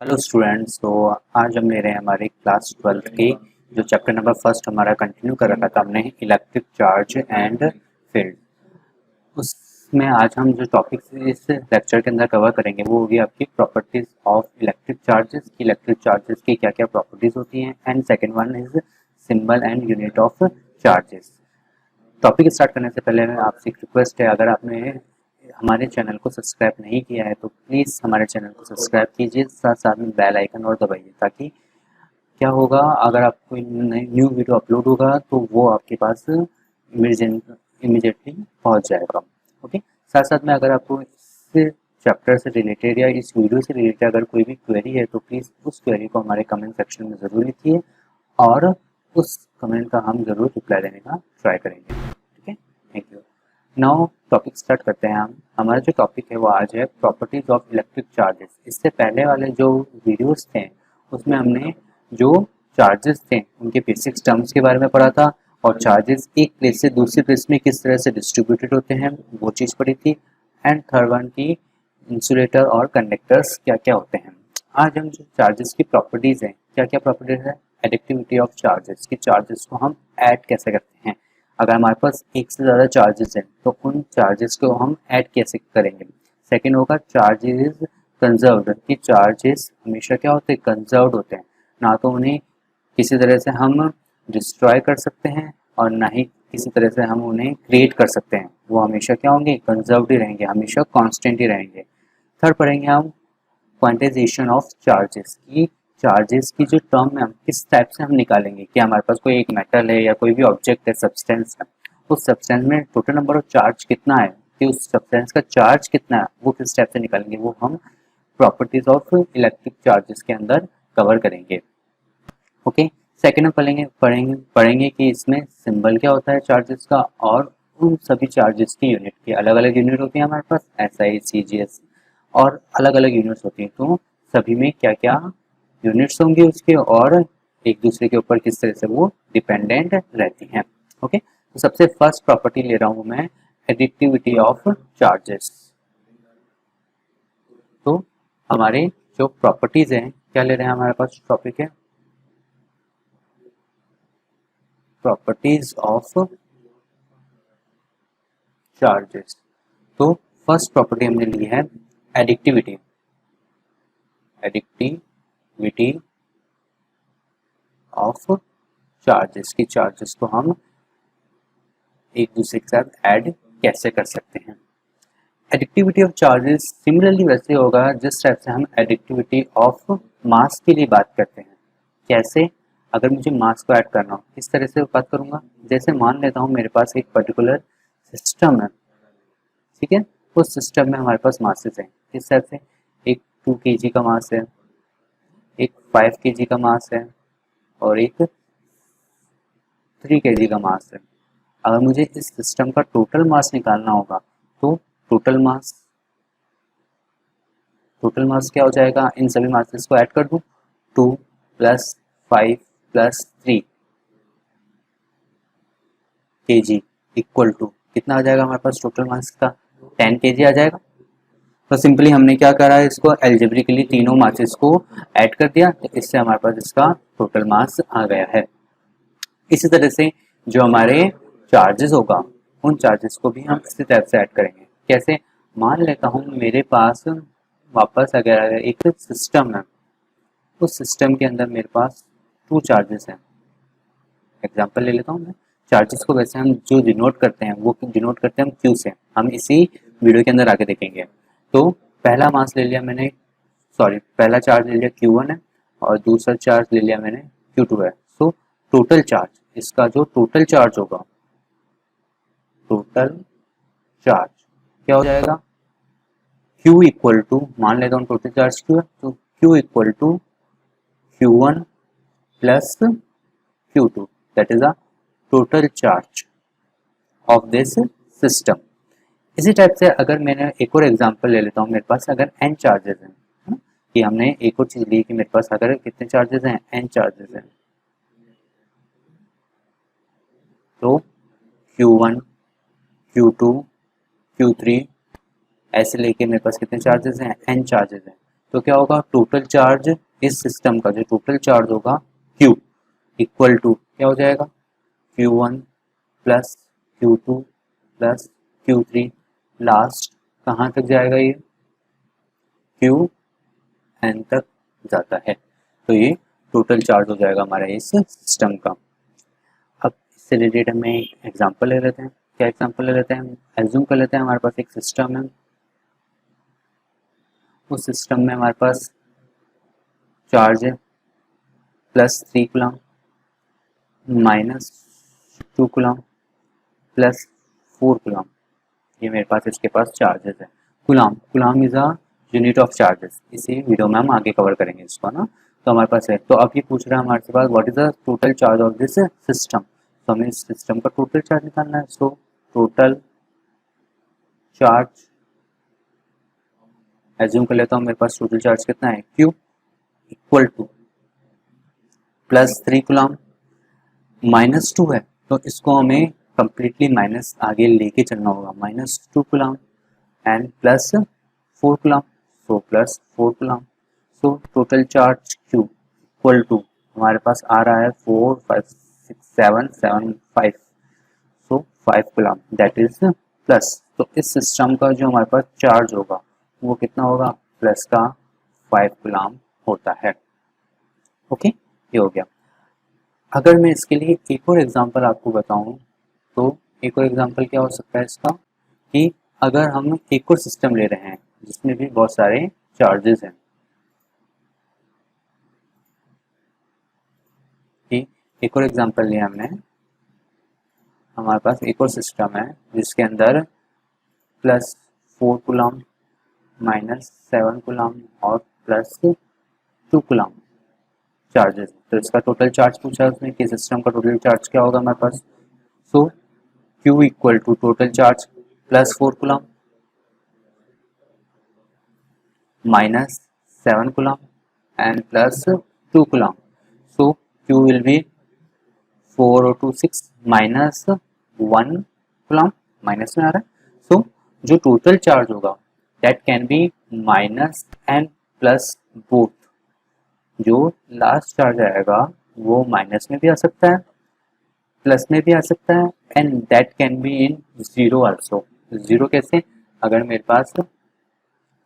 Hello students. तो आज हम ले रहे हैं हमारे क्लास 12th की जो चैप्टर नंबर फर्स्ट हमारा कंटिन्यू कर रखा था हमने, इलेक्ट्रिक चार्ज एंड फील्ड। उसमें आज हम जो टॉपिक इस लेक्चर के अंदर कवर करेंगे वो होगी आपकी प्रॉपर्टीज ऑफ इलेक्ट्रिक चार्जेस की इलेक्ट्रिक चार्जेस की क्या क्या प्रॉपर्टीज होती हैं, and second one is symbol and unit of charges. Topic start करने से पहले मैं आपसे एक रिक्वेस्ट है, अगर आपने हमारे चैनल को सब्सक्राइब नहीं किया है तो प्लीज़ हमारे चैनल को सब्सक्राइब कीजिए, साथ साथ में बेल आइकन और दबाइए, ताकि क्या होगा, अगर आपको न्यू वीडियो अपलोड होगा तो वो आपके पास इमीडिएटली पहुंच जाएगा। ओके, साथ साथ में अगर आपको इस चैप्टर से रिलेटेड या इस वीडियो से रिलेटेड अगर कोई भी क्वेरी है तो प्लीज़ उस क्वेरी को हमारे कमेंट सेक्शन में ज़रूर लिखिए और उस कमेंट का हम ज़रूर रिप्लाई देने का ट्राई करेंगे। ठीक है, thank you. Now topic start करते हैं। हम हमारा जो टॉपिक है वो आज है प्रॉपर्टीज ऑफ इलेक्ट्रिक चार्जेस। इससे पहले वाले जो वीडियोस थे उसमें हमने जो चार्जेस थे उनके बेसिक्स टर्म्स के बारे में पढ़ा था, और चार्जेस एक प्लेस से दूसरी प्लेस में किस तरह से डिस्ट्रीब्यूटेड होते हैं वो चीज़ पढ़ी थी। एंड थर्ड वन की इंसुलेटर और कंडक्टर्स क्या क्या होते हैं। आज हम जो चार्जेस की प्रॉपर्टीज हैं, क्या क्या प्रॉपर्टीज है, एडिक्टिविटी ऑफ चार्जेस की चार्जेस को हम ऐड कैसे करते हैं। अगर हमारे पास एक से ज़्यादा चार्जेस हैं तो उन चार्जेस को हम ऐड कैसे करेंगे। सेकेंड होगा चार्जेस कंजर्व्ड कि चार्जेस हमेशा क्या होते हैं, कंजर्व्ड होते हैं, ना तो उन्हें किसी तरह से हम डिस्ट्रॉय कर सकते हैं और ना ही किसी तरह से हम उन्हें क्रिएट कर सकते हैं। वो हमेशा क्या होंगे, कंजर्व्ड ही रहेंगे, हमेशा कांस्टेंट ही रहेंगे। थर्ड पढ़ेंगे हम क्वांटाइजेशन ऑफ चार्जेस की चार्जेस की जो टर्म है हम किस टाइप से हम निकालेंगे कि हमारे पास कोई एक मेटल है या कोई भी ऑब्जेक्ट है, सब्सटेंस है, उस सब्सटेंस में टोटल नंबर ऑफ चार्ज कितना है, कि उस सब्सटेंस का चार्ज कितना है, वो किस टाइप से निकालेंगे, वो हम प्रॉपर्टीज ऑफ इलेक्ट्रिक चार्जेस के अंदर कवर करेंगे। ओके, सेकेंड में पढ़ेंगे कि इसमें सिंबल क्या होता है चार्जेस का, और उन सभी चार्जेस की यूनिट की अलग अलग यूनिट होती है हमारे पास, SI CGS और अलग अलग यूनिट्स होती हैं। तो सभी में क्या क्या यूनिट्स होंगे उसके, और एक दूसरे के ऊपर किस तरह से वो डिपेंडेंट रहती हैं। ओके, तो सबसे फर्स्ट प्रॉपर्टी ले रहा हूँ मैं, एडिक्टिविटी ऑफ चार्जेस। तो हमारे जो प्रॉपर्टीज हैं, क्या ले रहे हैं, हमारे पास टॉपिक है प्रॉपर्टीज ऑफ चार्जेस। तो फर्स्ट प्रॉपर्टी हमने ली है एडिक्टिविटी। एडिक्टिविटी ऑफ चार्जेस की चार्जेस को हम एक दूसरे के साथ ऐड कैसे कर सकते हैं। एडिक्टिविटी ऑफ चार्जेस सिमिलरली वैसे होगा जिस टाइप से हम एडिक्टिविटी ऑफ मास के लिए बात करते हैं। कैसे, अगर मुझे मास को ऐड करना हो किस तरह से बात करूंगा, जैसे मान लेता हूँ मेरे पास एक पर्टिकुलर सिस्टम है, ठीक है, उस सिस्टम में हमारे पास मासेस हैं किस टाइप से, एक 2 kg का मास है, एक 5 kg का मास है और एक 3 kg का मास है। अगर मुझे इस सिस्टम का टोटल मास निकालना होगा तो टोटल मास क्या हो जाएगा, इन सभी मासेस को ऐड कर दूं, 2 + 5 + 3 kg इक्वल टू कितना आ जाएगा हमारे पास टोटल मास का, 10 kg आ जाएगा। तो सिंपली हमने क्या करा है, इसको एल्जेब्रिकली तीनों मासेस को ऐड कर दिया, तो इससे हमारे पास इसका टोटल मास आ गया है। इसी तरह से जो हमारे चार्जेस होगा उन चार्जेस को भी हम इसी टाइप से ऐड करेंगे। कैसे, मान लेता हूँ मेरे पास वापस अगर एक सिस्टम है, उस सिस्टम के अंदर मेरे पास 2 चार्जेस हैं। एग्जांपल ले लेता हूँ मैं। चार्जेस को वैसे हम जो डिनोट करते हैं वो डिनोट करते हैं हम क्यू से, हम इसी वीडियो के अंदर आगे देखेंगे। तो पहला मास ले लिया मैंने, सॉरी पहला चार्ज ले लिया Q1 है और दूसरा चार्ज ले लिया मैंने Q2 है। सो टोटल चार्ज, इसका जो टोटल चार्ज होगा, टोटल चार्ज क्या हो जाएगा, Q इक्वल टू, मान लेता हूँ टोटल चार्ज Q है, तो Q equal to Q1 plus Q2, that is a total charge of this system. इसी टाइप से अगर मैंने एक और एग्जांपल ले लेता हूँ, मेरे पास अगर n चार्जेस हैं, है ना, कि हमने एक और चीज ली कि मेरे पास अगर कितने चार्जेस हैं, n चार्जेस हैं, तो Q1 Q2 Q3 ऐसे लेके मेरे पास कितने चार्जेस हैं, n चार्जेस हैं। तो क्या होगा, टोटल चार्ज इस सिस्टम का जो टोटल चार्ज होगा Q इक्वल टू क्या हो जाएगा, Q1 plus Q2 plus Q3, last कहाँ तक जाएगा, ये Qn तक जाता है। तो ये टोटल चार्ज हो जाएगा हमारा इस सिस्टम का। अब इससे रिलेटेड हम एक एग्जांपल ले लेते हैं। क्या एग्जांपल ले लेते हैं, एज्यूम कर लेते हैं हमारे पास एक सिस्टम है, उस सिस्टम में हमारे पास चार्ज है +3 कूलम -2 कूलम +4 कूलम, ये मेरे पास इसके पास चार्जेस है। Coulomb is a unit of charges, इसी वीडियो में हम आगे कवर करेंगे इसको ना। तो हमारे पास है, तो अब ये पूछ रहा है हमारे पास what is the total charge of this system, तो हमें इस सिस्टम का टोटल चार्ज निकालना है। सो टोटल चार्ज एज्यूम कर लेता हूँ, मेरे पास टोटल चार्ज कितना है, Q इक्वल टू +3 कूलम -2 है, तो इसको हमें कंप्लीटली माइनस आगे लेके चलना होगा, -2 coulomb and +4 coulomb, so +4 coulomb. So total charge Q equal to हमारे पास आ रहा है 4 5 6 7 7 5, सो 5 कूलम दैट इज प्लस। तो इस सिस्टम का जो हमारे पास चार्ज होगा वो कितना होगा, प्लस का 5 कूलम होता है। ओके, ये हो गया। अगर मैं इसके लिए एक और एग्जांपल आपको बताऊं, तो एक और एग्जांपल क्या हो सकता है इसका, कि अगर हम एक और सिस्टम ले रहे हैं जिसमें भी बहुत सारे चार्जेस हैं, कि एक और एग्जांपल लिया हमने, हमारे पास एक और सिस्टम है जिसके अंदर +4 कूलम -7 कूलम और +2 कूलम चार्जेस, तो इसका टोटल चार्ज पूछा है उसने कि सिस्टम का टोटल चार्ज क्या होगा हमारे पास। So Q equal to total charge +4 coulomb -7 coulomb and +2 coulomb, so Q will be 4 और 2 6 -1 कूलम, माइनस में आ रहा है। सो जो टोटल चार्ज होगा that can be minus and plus both, जो लास्ट चार्ज आएगा वो माइनस में भी आ सकता है प्लस में भी आ सकता है and that can be in zero also. Zero कैसे, अगर मेरे पास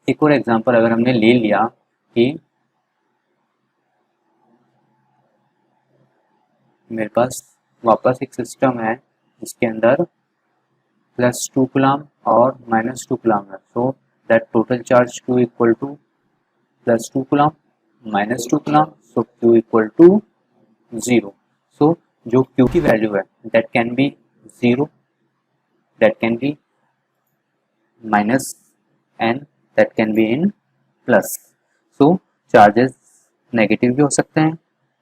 एक और एग्जांपल अगर हमने ले लिया कि मेरे पास वापस एक सिस्टम है जिसके अंदर +2 कूलम और -2 कूलम है, so that total charge Q equal to +2 coulomb -2 coulomb, so Q equal to 0। So जो Q की वैल्यू है that can be 0, that can be minus and that can be in plus. So charges negative भी हो सकते हैं,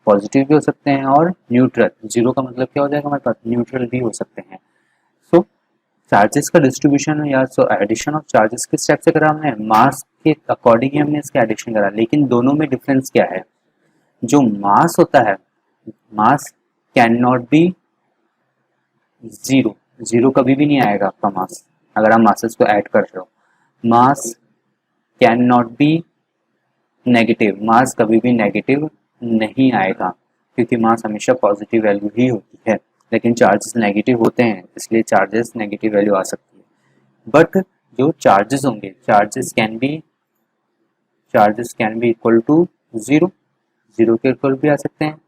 positive भी हो सकते हैं और न्यूट्रल, जीरो का मतलब क्या हो जाएगा हमारे पास, न्यूट्रल भी हो सकते हैं। सो चार्जेस का डिस्ट्रीब्यूशन या एडिशन ऑफ चार्जेस किस टाइप से करा हमने, मास के अकॉर्डिंग ही हमने इसका एडिशन करा, लेकिन दोनों में डिफरेंस क्या है, जो मास होता है, मास can not B zero, zero कभी भी नहीं आएगा आपका मास अगर आप मासेस को ऐड कर रहे हो। Mass can not be negative, mass कभी भी नेगेटिव नहीं आएगा क्योंकि मास हमेशा पॉजिटिव वैल्यू ही होती है, लेकिन चार्जेस नेगेटिव होते हैं इसलिए चार्जेस नेगेटिव वैल्यू आ सकती है। बट जो चार्जेस होंगे, charges can be equal to zero, zero के इक्वल भी आ सकते हैं,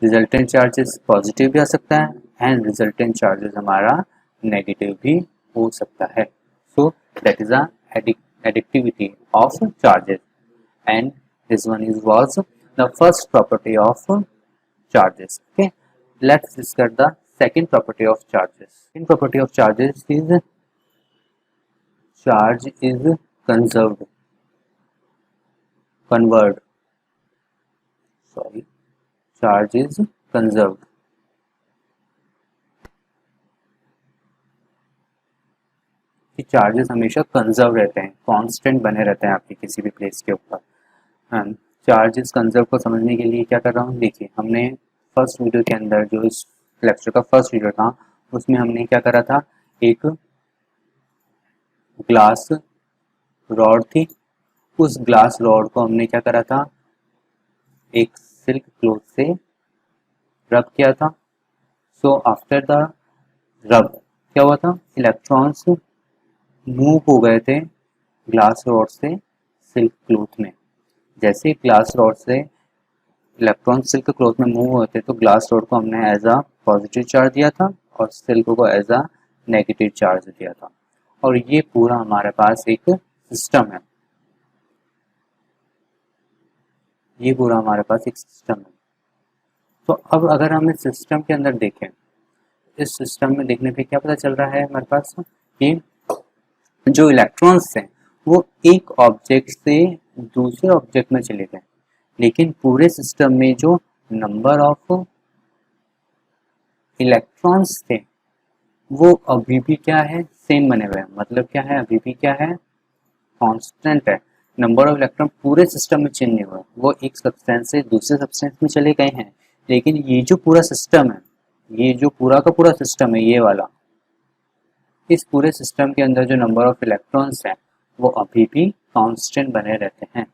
रिजल्टेंट चार्जेस पॉजिटिव भी आ सकता है एंड रिजल्टेंट चार्जेस हमारा नेगेटिव भी हो सकता है। So that is additivity of charges and this one was the first property of charges. Okay, let's discuss the second property of charges. Second property of charges is charge is conserved, charge is conserved। कि charges हमेशा conserve रहते हैं, constant बने रहते हैं आपके किसी भी प्लेस के ऊपर। चार्जेस कंजर्व को समझने के लिए क्या कर रहा हूँ, देखिए हमने फर्स्ट वीडियो के अंदर जो इस लेक्चर का फर्स्ट वीडियो था उसमें हमने क्या करा था, एक ग्लास रॉड थी उस ग्लास रॉड को हमने क्या करा था, एक सिल्क क्लॉथ से रब किया था। सो आफ्टर द रब क्या हुआ था, इलेक्ट्रॉन्स मूव हो गए थे ग्लास रॉड से सिल्क क्लॉथ में। जैसे ग्लास रॉड से इलेक्ट्रॉन सिल्क क्लॉथ में मूव होते तो ग्लास रॉड को हमने एज अ पॉजिटिव चार्ज दिया था और सिल्क को एज अ नेगेटिव चार्ज दिया था। और ये पूरा हमारे पास एक सिस्टम है, ये पूरा हमारे पास एक सिस्टम है। तो अब अगर हम इस सिस्टम के अंदर देखें, इस सिस्टम में देखने पे क्या पता चल रहा है हमारे पास कि जो इलेक्ट्रॉन्स हैं वो एक ऑब्जेक्ट से दूसरे ऑब्जेक्ट में चले गए, लेकिन पूरे सिस्टम में जो नंबर ऑफ इलेक्ट्रॉन्स थे वो अभी भी क्या है, सेम बने हुए हैं। मतलब क्या है, अभी भी क्या है, कांस्टेंट है। नंबर ऑफ इलेक्ट्रॉन पूरे सिस्टम में चेंज नहीं हुआ, वो एक सब्सटेंस से दूसरे सब्सटेंस में चले गए हैं। लेकिन ये जो पूरा सिस्टम है, ये जो पूरा का पूरा सिस्टम है ये वाला, इस पूरे सिस्टम के अंदर जो नंबर ऑफ इलेक्ट्रॉन्स हैं वो अभी भी कांस्टेंट बने रहते हैं।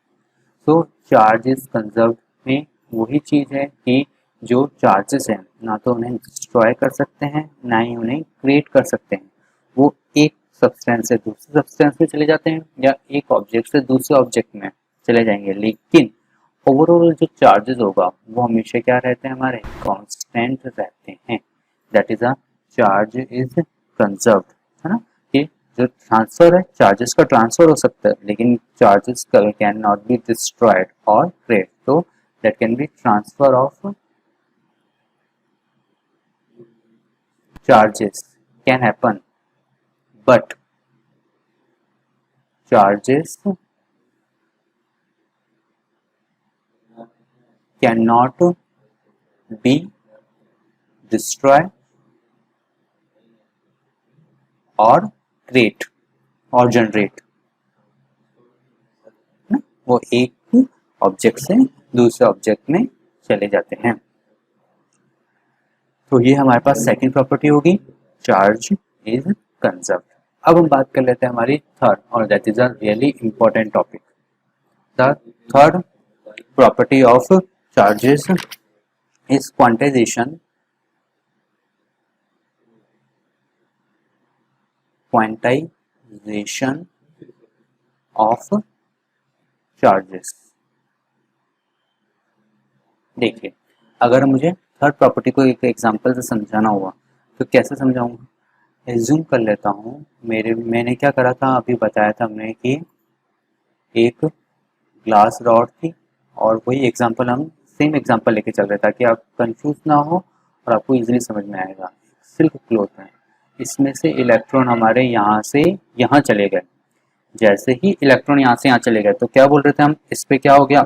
तो चार्जेस कंजर्व में वही चीज़ है कि जो चार्जेस हैं ना तो उन्हें डिस्ट्रॉय कर सकते हैं ना ही उन्हें क्रिएट कर सकते हैं। वो एक सब्सटेंस से दूसरे सब्सटेंस में चले जाते हैं या एक ऑब्जेक्ट से दूसरे ऑब्जेक्ट में चले जाएंगे, लेकिन ओवरऑल जो चार्जेस होगा वो हमेशा क्या रहते हैं, हमारे कांस्टेंट रहते हैं। That is a charge is conserved, है ना। कि जो ट्रांसफर है, चार्जेस का ट्रांसफर हो सकता है लेकिन charges can not be destroyed और क्रिएट। तो that can B transfer of charges can happen, but charges can not be destroy और क्रिएट और जनरेट। वो एक ऑब्जेक्ट से दूसरे ऑब्जेक्ट में चले जाते हैं। तो ये हमारे पास सेकंड प्रॉपर्टी होगी, चार्ज इज कंजर्व्ड। अब हम बात कर लेते हैं हमारी थर्ड, और that is a really important topic. The third property of charges is quantization of charges. देखिए, अगर मुझे थर्ड प्रॉपर्टी को एक एग्जांपल से समझाना हुआ तो कैसे समझाऊंगा। एज्यूम कर लेता हूँ मैंने क्या करा था, अभी बताया था हमने कि एक ग्लास रॉड थी और वही एग्जांपल हम सेम एग्जांपल लेके चल रहे ताकि आप कंफ्यूज ना हो और आपको इजीली समझ में आएगा। सिल्क क्लॉथ है, इसमें से इलेक्ट्रॉन हमारे यहाँ से यहाँ चले गए। जैसे ही इलेक्ट्रॉन यहाँ से यहाँ चले गए तो क्या बोल रहे थे हम, इस पे क्या हो गया,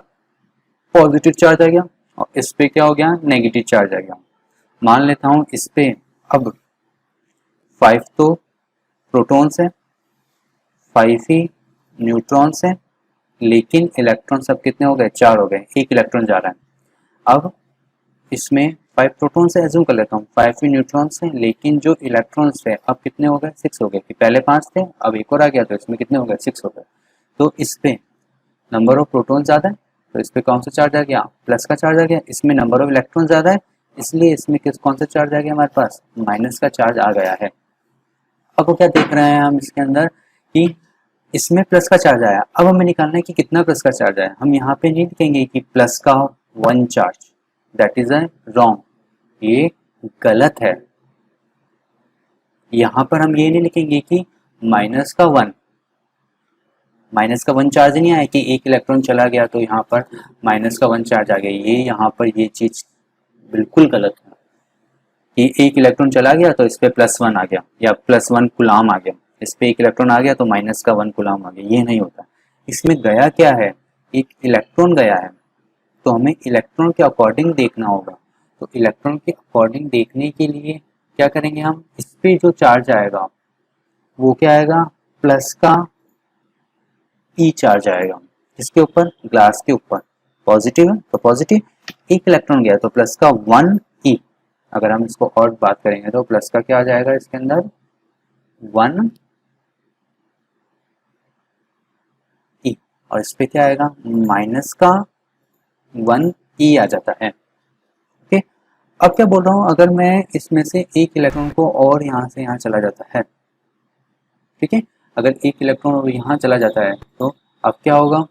पॉजिटिव चार्ज आ गया और इस पे क्या हो गया, नेगेटिव चार्ज आ गया। मान लेता हूँ इस पे अब 5 तो प्रोटॉन्स है, 5 ही न्यूट्रॉन्स है, लेकिन इलेक्ट्रॉन सब कितने हो गए, 4 हो गए, एक इलेक्ट्रॉन जा रहा है। अब इसमें 5 प्रोटॉन से एज्यूम कर लेता हूँ, 5 ही न्यूट्रॉन्स हैं, लेकिन जो इलेक्ट्रॉन्स थे अब कितने हो गए, 6 हो गए। कि पहले 5 थे अब एक और आ गया तो इसमें कितने हो गए, 6 हो गए। तो इस पे नंबर ऑफ प्रोटॉन ज़्यादा है तो इस पे कौन सा चार्ज आ गया, प्लस का चार्ज आ गया। इसमें नंबर ऑफ इलेक्ट्रॉन ज़्यादा है इसलिए इसमें कौन सा चार्ज आ गया, हमारे पास माइनस का चार्ज आ गया है। अब वो क्या देख रहे हैं हम इसके अंदर कि इसमें प्लस का चार्ज आया। अब हमें निकालना है कि कितना प्लस का चार्ज आया। हम यहाँ पे नहीं लिखेंगे कि प्लस का 1 charge, that is a wrong, ये गलत है। यहाँ पर हम ये नहीं लिखेंगे कि माइनस का 1, माइनस का 1 चार्ज नहीं आया कि एक इलेक्ट्रॉन चला गया तो यहाँ पर माइनस का 1 चार्ज आ गया। ये यहाँ पर ये चीज बिल्कुल गलत है कि एक इलेक्ट्रॉन चला गया तो इस पे +1 आ गया या +1 कूलाम आ गया, इस पे एक इलेक्ट्रॉन आ गया तो माइनस का 1 कूलाम आ गया। ये नहीं होता। इसमें गया क्या है, एक इलेक्ट्रॉन गया है तो हमें इलेक्ट्रॉन के अकॉर्डिंग देखना होगा। तो इलेक्ट्रॉन के अकॉर्डिंग देखने के लिए क्या करेंगे हम, इस पे जो चार्ज आएगा वो क्या आएगा, प्लस का ई चार्ज आएगा। इसके ऊपर, ग्लास के ऊपर पॉजिटिव है तो पॉजिटिव, एक इलेक्ट्रॉन गया तो प्लस का 1 ई। अगर हम इसको और बात करेंगे तो प्लस का क्या आ जाएगा इसके अंदर, 1 ई। और इस पे क्या आएगा, माइनस का 1e आ जाता है। ओके, अब क्या बोल रहा हूँ, अगर मैं इसमें से एक इलेक्ट्रॉन को और यहाँ से यहाँ चला जाता है, ठीक है, अगर एक इलेक्ट्रॉन यहाँ चला जाता है तो अब क्या होगा,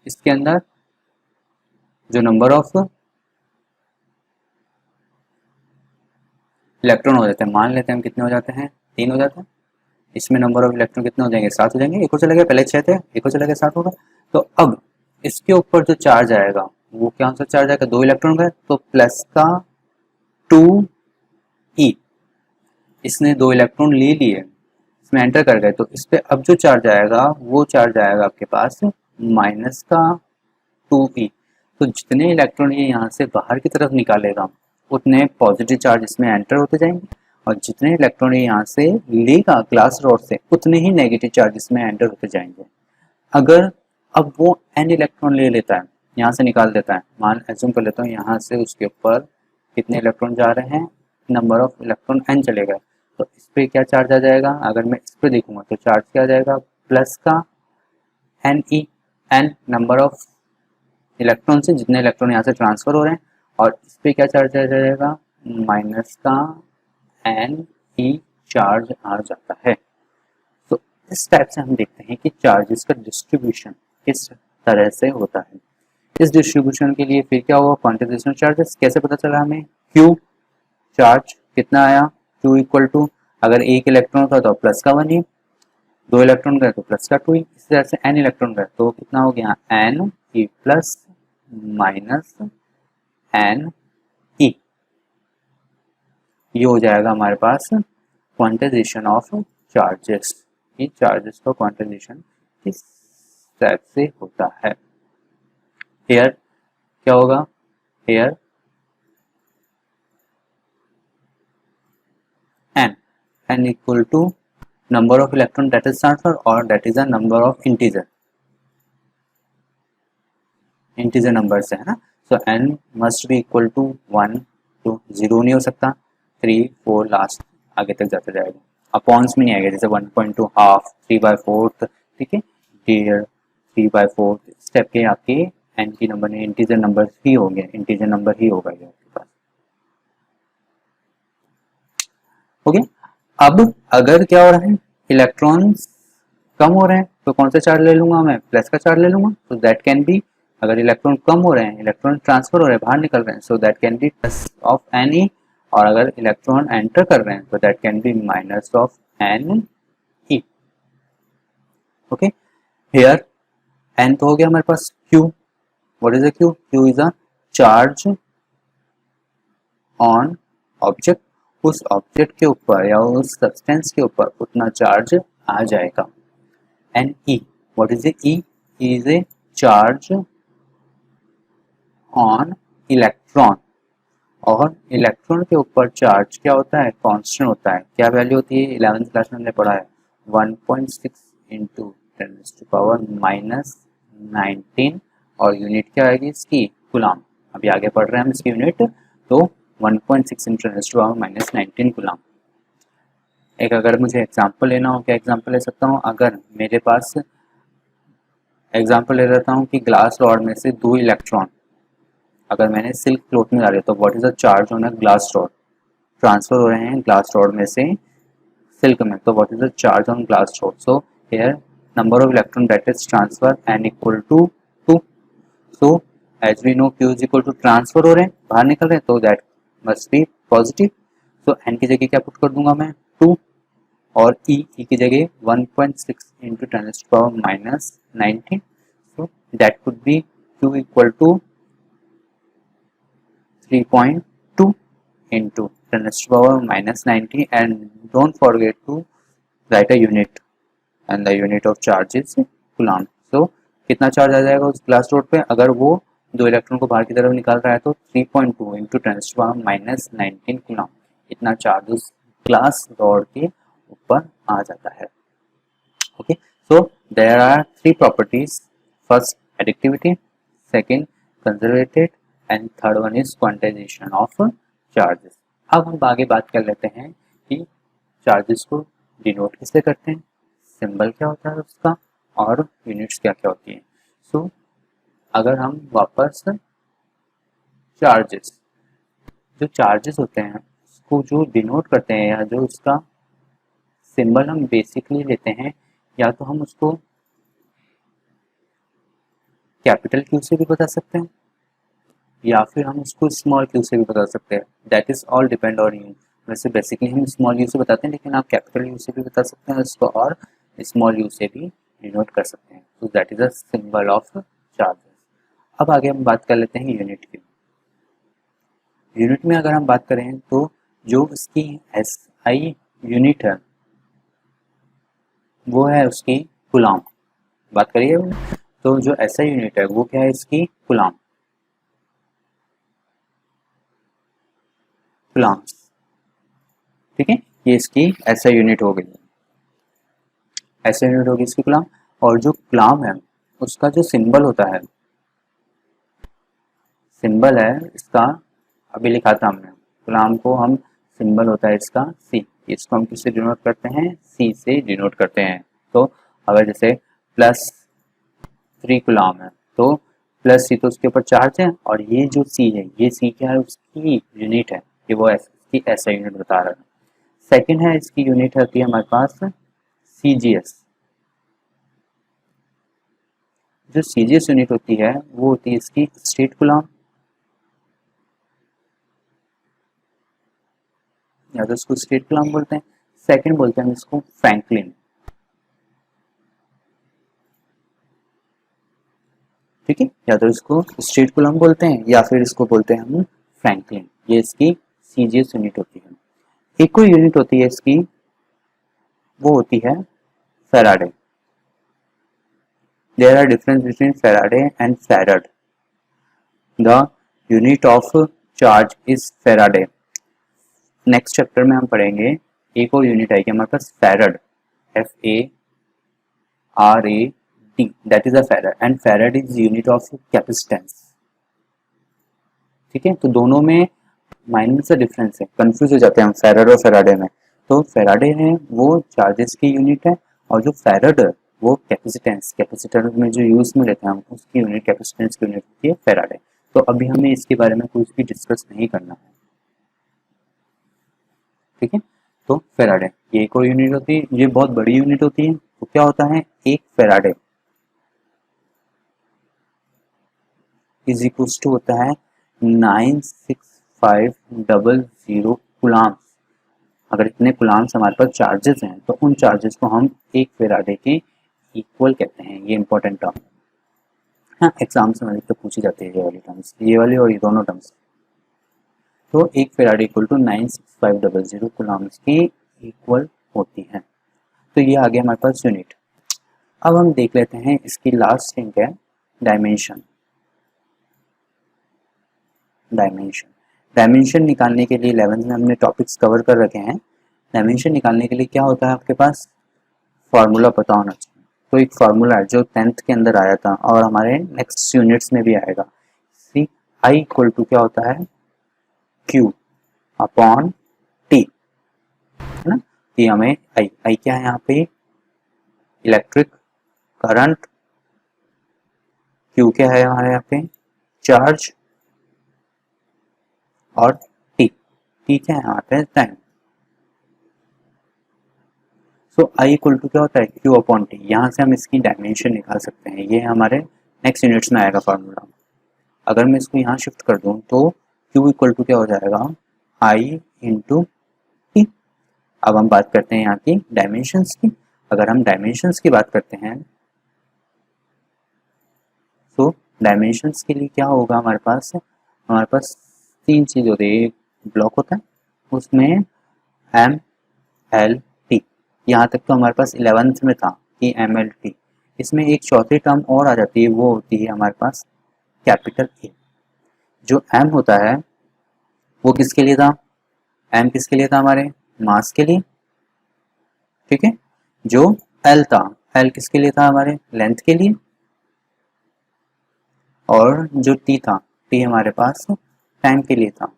इसके अंदर जो नंबर ऑफ इलेक्ट्रॉन हो जाते हैं, मान लेते हैं हम कितने हो जाते हैं, 3 हो जाते हैं। इसमें नंबर ऑफ इलेक्ट्रॉन कितने हो जाएंगे, 7 हो जाएंगे। एक और चला गया, पहले 6 थे, एक और चला गया, 7 होगा। तो अब इसके ऊपर जो चार्ज आएगा वो क्या सा चार्ज आएगा, 2 इलेक्ट्रॉन गए तो प्लस का 2e, इसने 2 इलेक्ट्रॉन ले लिए, इसमें एंटर कर गए, तो इस पे अब जो चार्ज आएगा वो चार्ज आएगा आपके पास माइनस का 2e। तो जितने इलेक्ट्रॉन ये यहाँ से बाहर की तरफ निकालेगा उतने पॉजिटिव चार्ज इसमें एंटर होते जाएंगे, और जितने इलेक्ट्रॉन ये यहाँ से लेगा ग्लास रॉड से उतने ही नेगेटिव चार्ज इसमें एंटर होते जाएंगे। अगर अब वो n इलेक्ट्रॉन ले लेता है, यहाँ से निकाल देता है, मान एज्यूम कर लेता हूँ यहाँ से उसके ऊपर कितने इलेक्ट्रॉन जा रहे हैं, नंबर ऑफ इलेक्ट्रॉन n चले गए, तो इस पर क्या चार्ज आ जाएगा, अगर मैं इस पर देखूंगा तो चार्ज क्या आ जाएगा, प्लस का Ne, n number of electron से जितने इलेक्ट्रॉन यहाँ से ट्रांसफर हो रहे हैं, और इस पर क्या चार्ज आ जाएगा, माइनस का Ne चार्ज आ जाता है। तो इस टाइप से हम देखते हैं कि चार्जेस का डिस्ट्रीब्यूशन किस तरह से होता है। इस डिस्ट्रीब्यूशन के लिए फिर क्या हुआ, क्वांटिटेशन चार्जेस कैसे पता चला हमें, Q चार्ज कितना आया, Q इक्वल टू, अगर एक इलेक्ट्रॉन था तो प्लस का 1 ही, 2 इलेक्ट्रॉन गए तो प्लस का 2 ही, इस तरह से n इलेक्ट्रॉन गए तो कितना हो गया, n e plus minus n e, ये हो जाएगा हमारे पास क्वांटाइजेशन ऑफ चार्जेस। ये चार्जेस का क्वांटाइजेशन किस टाइप से होता है। हेयर क्या होगा, here n equal to number of electron that is transferred और that is a number of integer number से है ना। So n must be equal to 1 two 0 नहीं हो सकता, 3 4 लास्ट आगे तक जाता जाएगा, अपॉन्स में नहीं आएगा, जैसे 1.2 हाफ 3/4, ठीक है, डियर 3/4 स्टेप के आपके n की नंबर ने इंटीजर नंबर ही हो गया, इंटीजर नंबर ही होगा ये आपके पास। ओके, अब अगर क्या हो रहा है, इलेक्ट्रॉन्स कम हो रहे हैं तो कौन सा चार्ज ले लूंगा मैं, प्लस का चार्ज ले लूंगा। तो दैट कैन बी, अगर इलेक्ट्रॉन कम हो रहे हैं, इलेक्ट्रॉन ट्रांसफर हो रहे हैं, बाहर निकल रहे हैं, so that can B plus of Ne, और अगर इलेक्ट्रॉन एंटर कर रहे हैं तो that can be minus of Ne। Okay, here n तो हो गया हमारे पास, Q, what is a Q, Q is a charge on object, उस ऑब्जेक्ट के ऊपर या उस सब्सटेंस के ऊपर उतना चार्ज आ जाएगा। And E, what is E, is a charge on electron, और इलेक्ट्रॉन के ऊपर चार्ज क्या होता है, कांस्टेंट होता है। क्या वैल्यू होती है, 11th क्लास में हमने पढ़ा है, 1.6 इंटू 10⁻⁻19, और यूनिट क्या आएगी इसकी, कूलम। अभी आगे पढ़ रहे हैं हम इसकी यूनिट, तो 1.6 इंटू 10⁻⁻19 कूलम। एक अगर मुझे एग्जांपल लेना हो, क्या एग्जांपल ले सकता हूँ, अगर मेरे पास एग्जांपल ले लेता हूँ कि ग्लास रॉड में से 2 इलेक्ट्रॉन अगर मैंने सिल्क क्लॉथ में डाले तो what is the charge on a glass rod, transfer हो रहे हैं ग्लास रॉड में से सिल्क में, तो what is the charge on glass rod. So here number of electron that is transfer n equal to 2। So as we know Q is equal to transfer हो रहे हैं, बाहर निकल रहे हैं, तो that must be positive. So n की जगह क्या पुट कर दूंगा मैं, 2, और E की जगह 1.6 into 10⁻⁻19, so that could be Q equal to 3.2 into 10⁻⁻90, and don't forget to write a unit, and the unit of charge is coulomb। so कितना चार्ज आ जाएगा उस ग्लास रॉड पे, अगर वो 2 इलेक्ट्रॉन को बाहर की तरफ निकाल रहा है तो 3.2 इंटू 10⁻⁻19 कूलम, इतना चार्ज उस ग्लास रॉड के ऊपर आ जाता है। Okay, so there are 3 properties, first एडिक्टिविटी, second conserved, and third one is quantization of charges. अब हम आगे बात कर लेते हैं कि चार्जेस को डिनोट किससे करते हैं, सिंबल क्या होता है उसका, और यूनिट्स क्या क्या होती हैं। सो अगर हम वापस चार्जेस, जो चार्जेस होते हैं उसको जो डिनोट करते हैं या जो उसका सिंबल हम बेसिकली लेते हैं, या तो हम उसको कैपिटल क्यू से भी बता सकते हैं या फिर हम उसको स्मॉल क्यू से भी बता सकते हैं। That is all depend on you. वैसे बेसिकली हम स्मॉल यू से बताते हैं, लेकिन आप कैपिटल यू से भी बता सकते हैं इसको, और स्मॉल यू से भी डिनोट कर सकते हैं। तो that is a symbol of charges. अब आगे हम बात कर लेते हैं यूनिट की। यूनिट में अगर हम बात करें तो जो उसकी एस आई यूनिट है वो है उसकी कूलम। बात करिए तो जो एस आई यूनिट है वो क्या है, इसकी कूलम, कूलम्स। ठीक है, ये इसकी एस आई यूनिट हो गई, एस आई यूनिट होगी इसकी कूलम। और जो कूलम है उसका जो सिंबल होता है, सिंबल है इसका, अभी लिखा था हमने, कूलम को हम सिंबल होता है इसका सी। इसको हम किससे डिनोट करते हैं, सी से डिनोट करते हैं। तो अगर जैसे +3 कूलम है तो प्लस सी तो उसके ऊपर चार्ज है, और ये जो सी है, ये सी क्या है, उसकी यूनिट है, ये वो इसकी ऐसा यूनिट बता रहा है। सेकंड है इसकी यूनिट होती है हमारे पास सीजीएस। जो सीजीएस यूनिट होती है वो होती है इसकी स्टेट कूलम, या तो इसको स्टेट कूलम बोलते हैं। सेकंड बोलते हैं हम इसको फ्रैंकलिन। ठीक है, या तो इसको स्टेट कूलम बोलते हैं या फिर इसको बोलते हैं हम फ्रैंकलिन। ये इसकी सीजीएस यूनिट होती है। एक और यूनिट होती है इसकी, वो होती है faraday. There are difference between faraday and farad. The unit of charge is faraday. Next chapter में हम पढ़ेंगे, एक और यूनिट आएगी हमारे पास farad, FARAD, that is a farad, and farad is unit of capacitance. ठीक है, तो दोनों में माइनर सा डिफरेंस है, कंफ्यूज हो जाते हैं हम फैरड और फैराडे में। तो फैराडे है वो चार्जेस की यूनिट है, और जो फैरड है वो कैपेसिटेंस, कैपेसिटर में जो यूज में लेते हैं हम उसकी यूनिट, कैपेसिटेंस की यूनिट होती है फैराडे। तो अभी हमें इसके बारे में कुछ भी डिस्कस नहीं करना है। ठीक है, तो फैराडे ये एक और यूनिट होती है, ये बहुत बड़ी यूनिट होती है। तो क्या होता है, एक फैराडे इज इक्वल टू होता है 96500 कूलम्स। अगर इतने कूलम्स हमारे पास चार्जेस हैं तो उन चार्जेस को हम एक फैराडे के इक्वल कहते हैं। ये इंपॉर्टेंट टर्म, हाँ एग्जाम्स में अधिकतर पूछी जाती है ये वाली टर्म्स, ये वाली और ये दोनों टर्म्स। तो एक फैराडे इक्वल टू 96500 कूलम्स की इक्वल होती है। तो ये आ गया हमारे पास यूनिट। अब हम देख लेते हैं इसकी लास्ट थिंग है डायमेंशन। डायमेंशन, डायमेंशन निकालने के लिए 11th में हमने टॉपिक्स कवर कर रखे हैं। डायमेंशन निकालने के लिए क्या होता है, आपके पास फार्मूला पता होना चाहिए। तो एक फार्मूला है जो 10th के अंदर आया था और हमारे नेक्स्ट यूनिट्स में भी आएगा। सी आई इक्वल टू क्या होता है, क्यू अपॉन टी, है ना। कि हमें आई, आई क्या है यहाँ पे, इलेक्ट्रिक करंट, क्यू क्या है हमारे यहाँ पे, चार्ज, और टी, टी क्या है यहाँ पे, time. So I equal to क्या होता है, क्यू अपॉन टी। यहाँ से हम इसकी डायमेंशन निकाल सकते हैं, ये हमारे नेक्स्ट यूनिट्स में आएगा फार्मूला। अगर मैं इसको यहाँ शिफ्ट कर दूँ तो क्यू इक्वल टू क्या हो जाएगा, आई इंटू टी। अब हम बात करते हैं यहाँ की डायमेंशंस की। अगर हम डायमेंशंस की बात करते हैं तो डायमेंशंस के लिए क्या होगा हमारे पास तीन चीज होती है। एक ब्लॉक होता है, उसमें एम एल टी, यहाँ तक तो हमारे पास 11th में था कि एम एल टी। इसमें एक चौथी टर्म और आ जाती है, वो होती है हमारे पास कैपिटल ए। जो एम होता है वो किसके लिए था, एम किसके लिए था, हमारे मास के लिए। ठीक है, जो एल था, एल किसके लिए था, हमारे लेंथ के लिए। और जो टी था, टी हमारे पास टाइम के लिए था।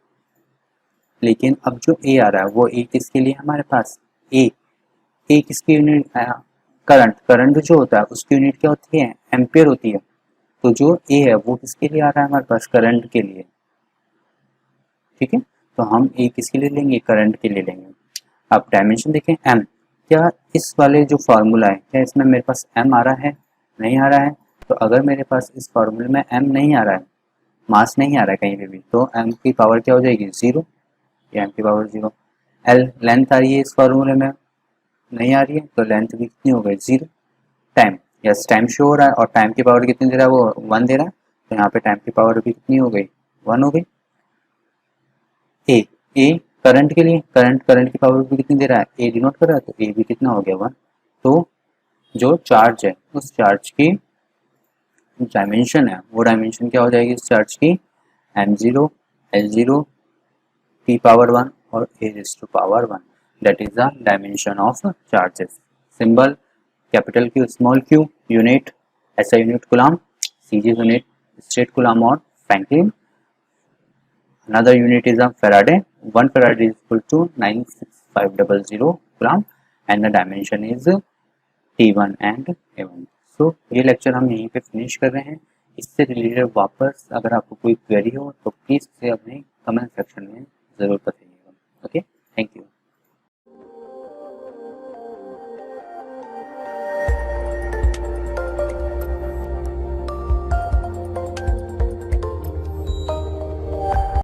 लेकिन अब जो ए आ रहा है वो ए किसके लिए, हमारे पास ए, ए किसकी यूनिट, करंट, करंट जो होता है उसकी यूनिट क्या होती है, एम्पियर होती है। तो जो ए है वो किसके लिए आ रहा है हमारे पास, करंट के लिए, ठीक है। तो हम ए किसके लिए लेंगे, करंट के लिए लेंगे। अब डायमेंशन देखें एम, क्या इस वाले जो फार्मूला है क्या इसमें मेरे पास एम आ रहा है, नहीं आ रहा है। तो अगर मेरे पास इस फार्मूले में एम नहीं आ रहा है, मास नहीं आ रहा है कहीं पे भी, तो एम की पावर क्या हो जाएगी, जीरो, या एम की पावर जीरो। एल लेंथ आ रही है इस फार्मूले में, नहीं आ रही है, तो लेंथ भी कितनी हो गई, zero. Time, yes time show हो रहा है, और टाइम की पावर कितनी दे रहा है, वो वन दे रहा है, तो यहाँ पे टाइम की पावर भी कितनी हो गई, वन हो गई। ए, ए करंट के लिए, करंट की पावर भी कितनी दे रहा है, ए डिनोट कर रहा है, तो ए भी कितना हो गया, वन। तो जो चार्ज है उस चार्ज की डायमेंशन है वो डायमेंशन क्या हो जाएगी उस चार्ज की, M zero, L zero, P power one और A raise to power one, that is the dimension of charges. Symbol capital Q small Q, unit ऐसा unit coulomb, CG unit stat coulomb और franklin. Another unit is a Faraday. 1 Faraday is equal to 96500 coulomb and the dimension is T1 and A1. So ये lecture हम यहीं पे finish कर रहे हैं। इससे रिलेटेड वापस अगर आपको कोई क्वेरी हो तो प्लीज़ उसे अपने कमेंट सेक्शन में ज़रूर बताइएगा। Okay, thank you.